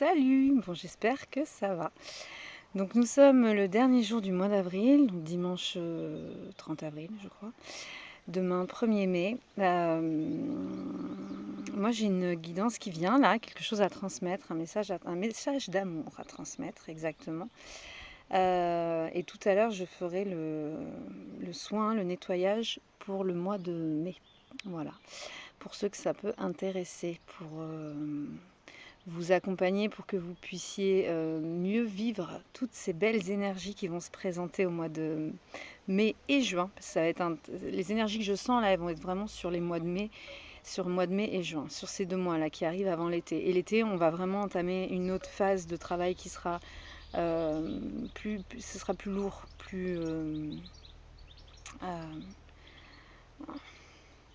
Salut! Bon, j'espère que ça va. Donc nous sommes le dernier jour du mois d'avril, donc dimanche 30 avril, je crois. Demain 1er mai. Moi j'ai une guidance qui vient là, quelque chose à transmettre, un message d'amour à transmettre exactement. Et tout à l'heure je ferai le soin, le nettoyage pour le mois de mai. Voilà. Pour ceux que ça peut intéresser, pour vous accompagner, pour que vous puissiez mieux vivre toutes ces belles énergies qui vont se présenter au mois de mai et juin. Ça va être les énergies que je sens là, elles vont être vraiment sur les mois de mai, sur le mois de mai et juin, sur ces 2 mois là qui arrivent avant l'été. Et l'été, on va vraiment entamer une autre phase de travail qui sera ce sera plus lourd,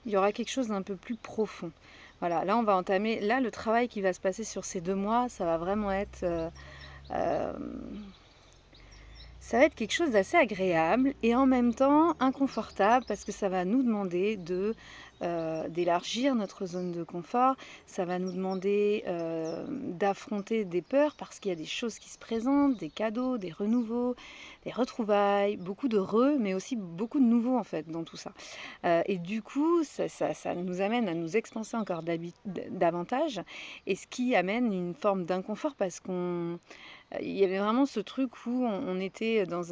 il y aura quelque chose d'un peu plus profond. Voilà, là on va entamer, là le travail qui va se passer sur ces 2 mois, ça va vraiment être ça va être quelque chose d'assez agréable et en même temps inconfortable parce que ça va nous demander d'élargir notre zone de confort, ça va nous demander d'affronter des peurs parce qu'il y a des choses qui se présentent, des cadeaux, des renouveaux, des retrouvailles, beaucoup de mais aussi beaucoup de nouveaux en fait dans tout ça. Et du coup, ça nous amène à nous expanser encore davantage et ce qui amène une forme d'inconfort parce il y avait vraiment ce truc où on était dans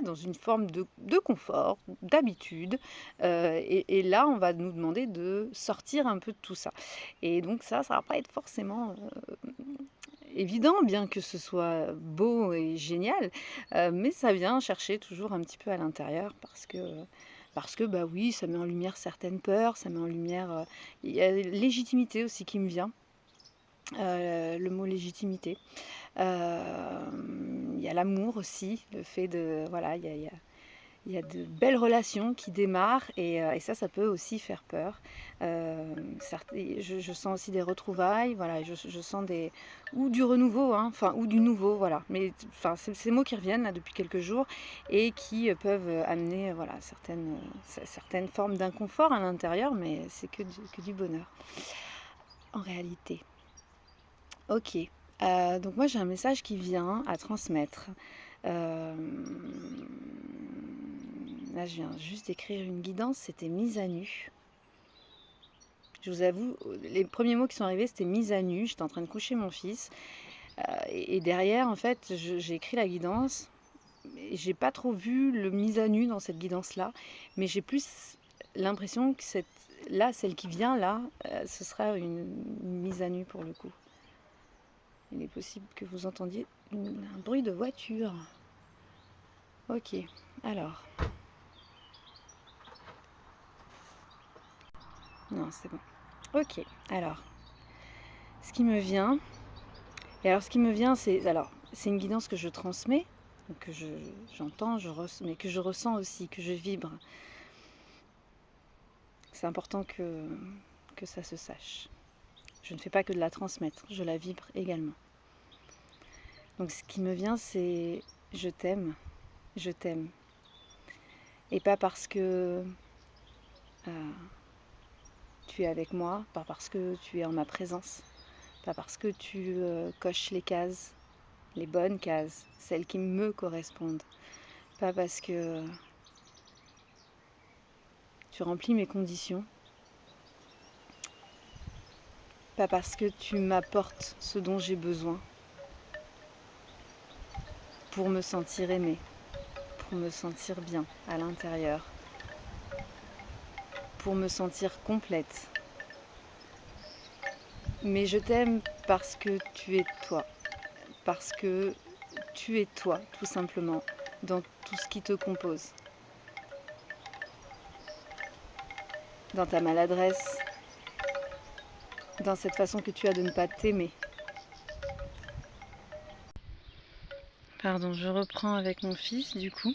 dans une forme de confort, d'habitude. Et là, on va nous demander de sortir un peu de tout ça. Et donc ça va pas être forcément évident, bien que ce soit beau et génial. Mais ça vient chercher toujours un petit peu à l'intérieur parce que bah oui, ça met en lumière certaines peurs, ça met en lumière... il y a légitimité aussi qui me vient. Le mot légitimité. Il y a l'amour aussi, le fait de... Voilà, il y a de belles relations qui démarrent et ça peut aussi faire peur. Je sens aussi des retrouvailles, voilà, je sens ou du renouveau, hein, ou du nouveau, voilà. Mais c'est ces mots qui reviennent là depuis quelques jours et qui peuvent amener voilà, certaines formes d'inconfort à l'intérieur, mais c'est que du bonheur en réalité. Ok, donc moi j'ai un message qui vient à transmettre. Là je viens juste d'écrire une guidance, c'était mise à nu. Je vous avoue, les premiers mots qui sont arrivés c'était mise à nu, j'étais en train de coucher mon fils. Et derrière en fait j'ai écrit la guidance. Et j'ai pas trop vu le mise à nu dans cette guidance là, mais j'ai plus l'impression que celle qui vient là, ce sera une mise à nu pour le coup. Il est possible que vous entendiez un bruit de voiture. Ok, alors. Non, c'est bon. Ok, alors. Ce qui me vient. Et alors, ce qui me vient, c'est. Alors, c'est une guidance que je transmets, donc que j'entends, mais que je ressens aussi, que je vibre. C'est important que ça se sache. Je ne fais pas que de la transmettre, je la vibre également. Donc, ce qui me vient, c'est je t'aime, je t'aime. Et pas parce que tu es avec moi, pas parce que tu es en ma présence, pas parce que tu coches les cases, les bonnes cases, celles qui me correspondent, pas parce que tu remplis mes conditions, pas parce que tu m'apportes ce dont j'ai besoin pour me sentir aimée, pour me sentir bien à l'intérieur, pour me sentir complète. Mais je t'aime parce que tu es toi, parce que tu es toi, tout simplement, dans tout ce qui te compose. Dans ta maladresse, dans cette façon que tu as de ne pas t'aimer. Pardon, je reprends avec mon fils du coup.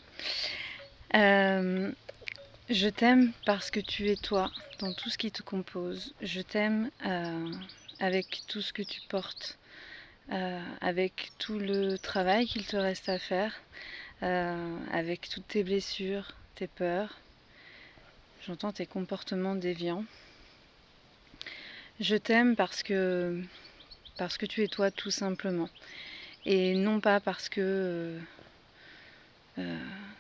Je t'aime parce que tu es toi, dans tout ce qui te compose. Je t'aime avec tout ce que tu portes, avec tout le travail qu'il te reste à faire, avec toutes tes blessures, tes peurs. J'entends tes comportements déviants. Je t'aime parce que parce que tu es toi tout simplement. Et non pas parce que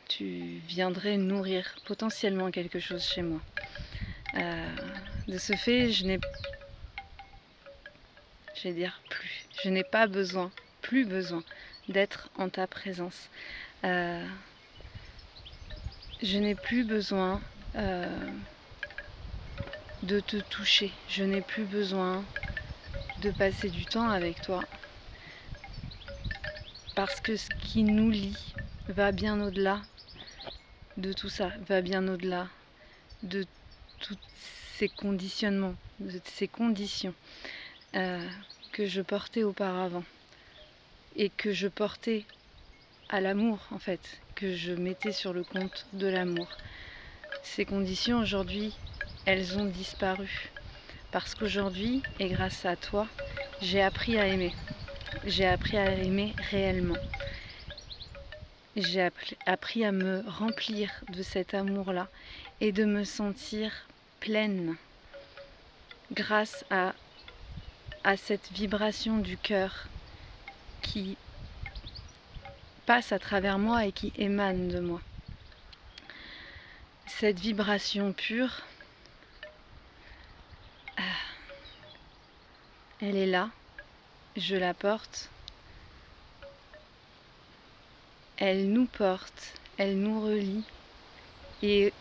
tu viendrais nourrir potentiellement quelque chose chez moi. De ce fait, je n'ai pas besoin, plus besoin d'être en ta présence. Je n'ai plus besoin de te toucher. Je n'ai plus besoin de passer du temps avec toi. Parce que ce qui nous lie va bien au-delà de tout ça, va bien au-delà de tous ces conditionnements, de ces conditions que je portais auparavant et que je portais à l'amour en fait, que je mettais sur le compte de l'amour. Ces conditions aujourd'hui, elles ont disparu parce qu'aujourd'hui, et grâce à toi, j'ai appris à aimer. J'ai appris à aimer réellement. J'ai appris à me remplir de cet amour-là et de me sentir pleine grâce à cette vibration du cœur qui passe à travers moi et qui émane de moi. Cette vibration pure, elle est là, je la porte, elle nous porte, elle nous relie et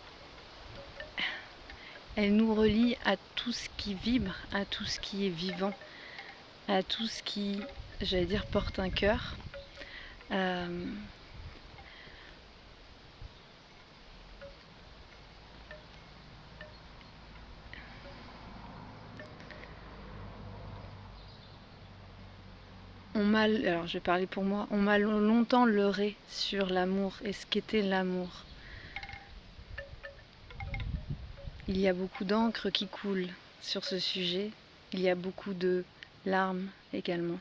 elle nous relie à tout ce qui vibre, à tout ce qui est vivant, à tout ce qui, j'allais dire, porte un cœur. Alors je vais parler pour moi, on m'a longtemps leurré sur l'amour et ce qu'était l'amour. Il y a beaucoup d'encre qui coule sur ce sujet, il y a beaucoup de larmes également.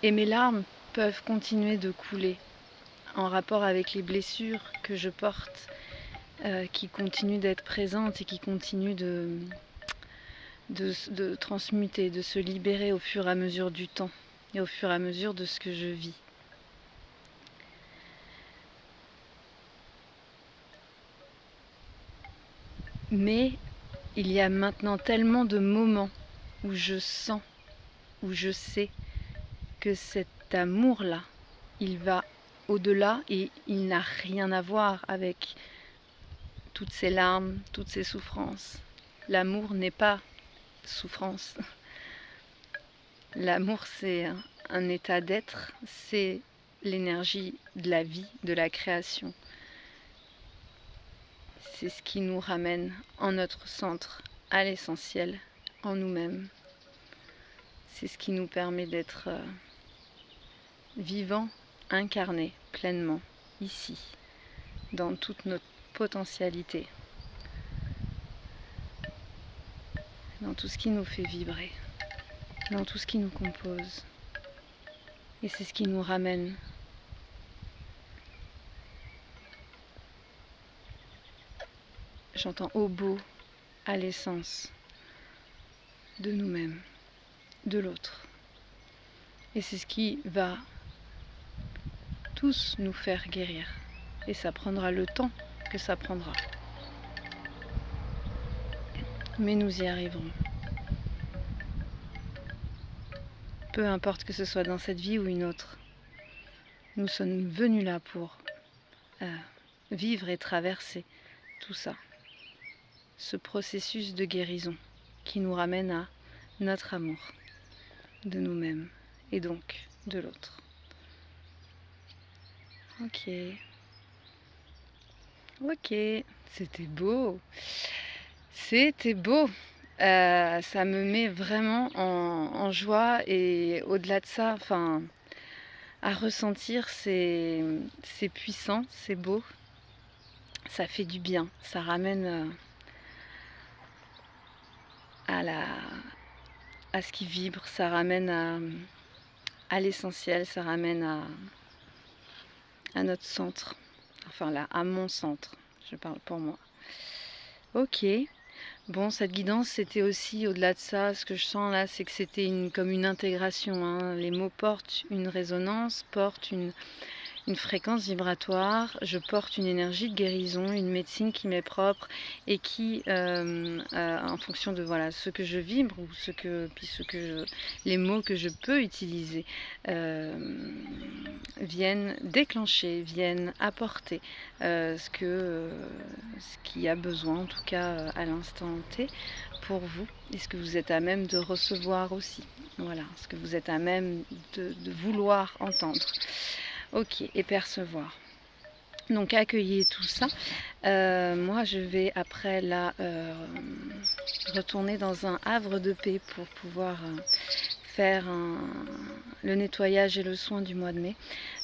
Et mes larmes peuvent continuer de couler en rapport avec les blessures que je porte, qui continuent d'être présentes et qui continuent de transmuter, de se libérer au fur et à mesure du temps et au fur et à mesure de ce que je vis. Mais il y a maintenant tellement de moments où je sens, où je sais que cet amour-là, il va au-delà et il n'a rien à voir avec toutes ces larmes, toutes ces souffrances. L'amour n'est pas souffrance. L'amour, c'est un état d'être, c'est l'énergie de la vie, de la création. C'est ce qui nous ramène en notre centre, à l'essentiel, en nous-mêmes. C'est ce qui nous permet d'être vivants, incarnés pleinement, ici, dans toute notre potentialité, dans tout ce qui nous fait vibrer, dans tout ce qui nous compose. Et c'est ce qui nous ramène j'entends au beau, à l'essence de nous-mêmes, de l'autre. Et c'est ce qui va tous nous faire guérir. Et ça prendra le temps que ça prendra. Mais nous y arriverons. Peu importe que ce soit dans cette vie ou une autre, nous sommes venus là pour vivre et traverser tout ça. Ce processus de guérison qui nous ramène à notre amour de nous-mêmes et donc de l'autre. Ok, c'était beau, c'était beau. Ça me met vraiment en joie et au-delà de ça, enfin, à ressentir, c'est puissant, c'est beau, ça fait du bien, ça ramène à ce qui vibre, ça ramène à l'essentiel, ça ramène à notre centre, enfin là, à mon centre, je parle pour moi. Ok. Bon, cette guidance, c'était aussi au-delà de ça. Ce que je sens là, c'est que c'était comme une intégration, hein. Les mots portent une résonance, portent une fréquence vibratoire, je porte une énergie de guérison, une médecine qui m'est propre et qui, en fonction de voilà, ce que je vibre ou les mots que je peux utiliser, viennent déclencher, viennent apporter ce qui a besoin, en tout cas à l'instant T, pour vous. Et ce que vous êtes à même de recevoir aussi. Voilà, ce que vous êtes à même de vouloir entendre. Ok, et percevoir. Donc accueillez tout ça. Moi je vais après là retourner dans un havre de paix pour pouvoir faire le nettoyage et le soin du mois de mai.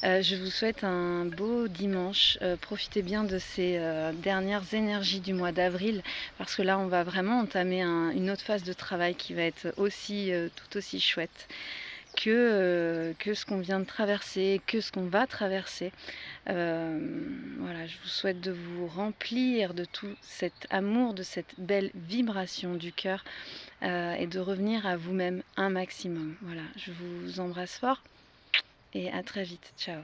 Je vous souhaite un beau dimanche. Profitez bien de ces dernières énergies du mois d'avril parce que là on va vraiment entamer une autre phase de travail qui va être aussi tout aussi chouette que ce qu'on vient de traverser, que ce qu'on va traverser. Voilà, je vous souhaite de vous remplir de tout cet amour, de cette belle vibration du cœur et de revenir à vous-même un maximum. Voilà, je vous embrasse fort et à très vite. Ciao.